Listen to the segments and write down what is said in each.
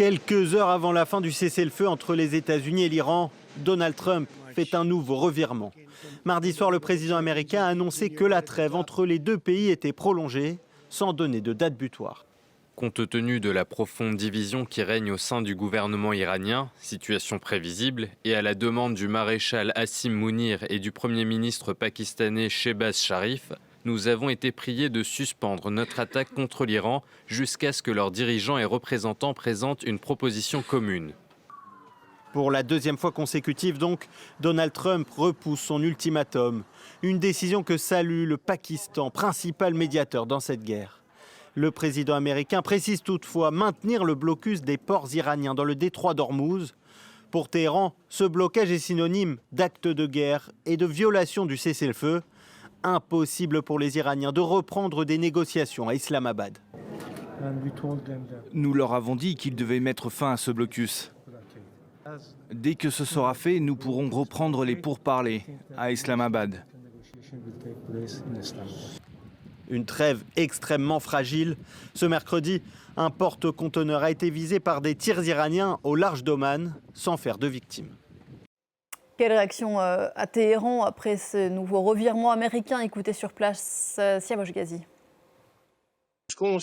Quelques heures avant la fin du cessez-le-feu entre les États-Unis et l'Iran, Donald Trump fait un nouveau revirement. Mardi soir, le président américain a annoncé que la trêve entre les deux pays était prolongée, sans donner de date butoir. Compte tenu de la profonde division qui règne au sein du gouvernement iranien, situation prévisible, et à la demande du maréchal Hassim Mounir et du Premier ministre pakistanais Shehbaz Sharif, nous avons été priés de suspendre notre attaque contre l'Iran jusqu'à ce que leurs dirigeants et représentants présentent une proposition commune. Pour la deuxième fois consécutive donc, Donald Trump repousse son ultimatum. Une décision que salue le Pakistan, principal médiateur dans cette guerre. Le président américain précise toutefois maintenir le blocus des ports iraniens dans le détroit d'Ormuz. Pour Téhéran, ce blocage est synonyme d'acte de guerre et de violation du cessez-le-feu. Impossible pour les Iraniens de reprendre des négociations à Islamabad. Nous leur avons dit qu'ils devaient mettre fin à ce blocus. Dès que ce sera fait, nous pourrons reprendre les pourparlers à Islamabad. Une trêve extrêmement fragile. Ce mercredi, un porte-conteneur a été visé par des tirs iraniens au large d'Oman, sans faire de victimes. Quelle réaction à Téhéran après ce nouveau revirement américain? Écoutez sur place, Siamosh Ghazi. Ce qu'on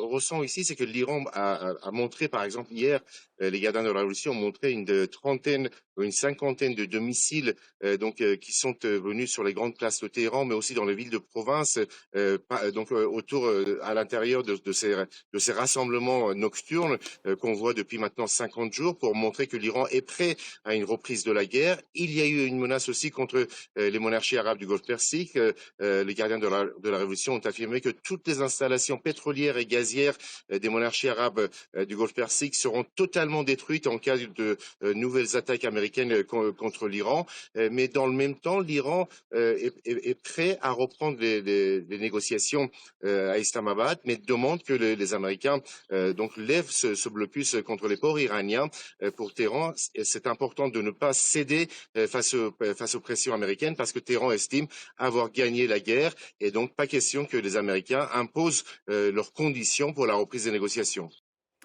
ressent ici, c'est que l'Iran a montré, par exemple, hier, les gardiens de la révolution ont montré une cinquantaine de missiles qui sont venus sur les grandes places de Téhéran, mais aussi dans les villes de province, autour, à l'intérieur de ces rassemblements nocturnes qu'on voit depuis maintenant 50 jours, pour montrer que l'Iran est prêt à une reprise de la guerre. Il y a eu une menace aussi contre les monarchies arabes du Golfe Persique. Les gardiens de la révolution ont affirmé que toutes les installations pétrolières et gazières des monarchies arabes du Golfe Persique seront totalement détruites en cas de nouvelles attaques américaines contre l'Iran. Mais dans le même temps, l'Iran est prêt à reprendre les négociations à Islamabad, mais demande que les Américains lèvent ce blocus contre les ports iraniens. Pour Téhéran, c'est important de ne pas céder face aux pressions américaines, parce que Téhéran estime avoir gagné la guerre, et donc pas question que les Américains imposent leurs conditions pour la reprise des négociations.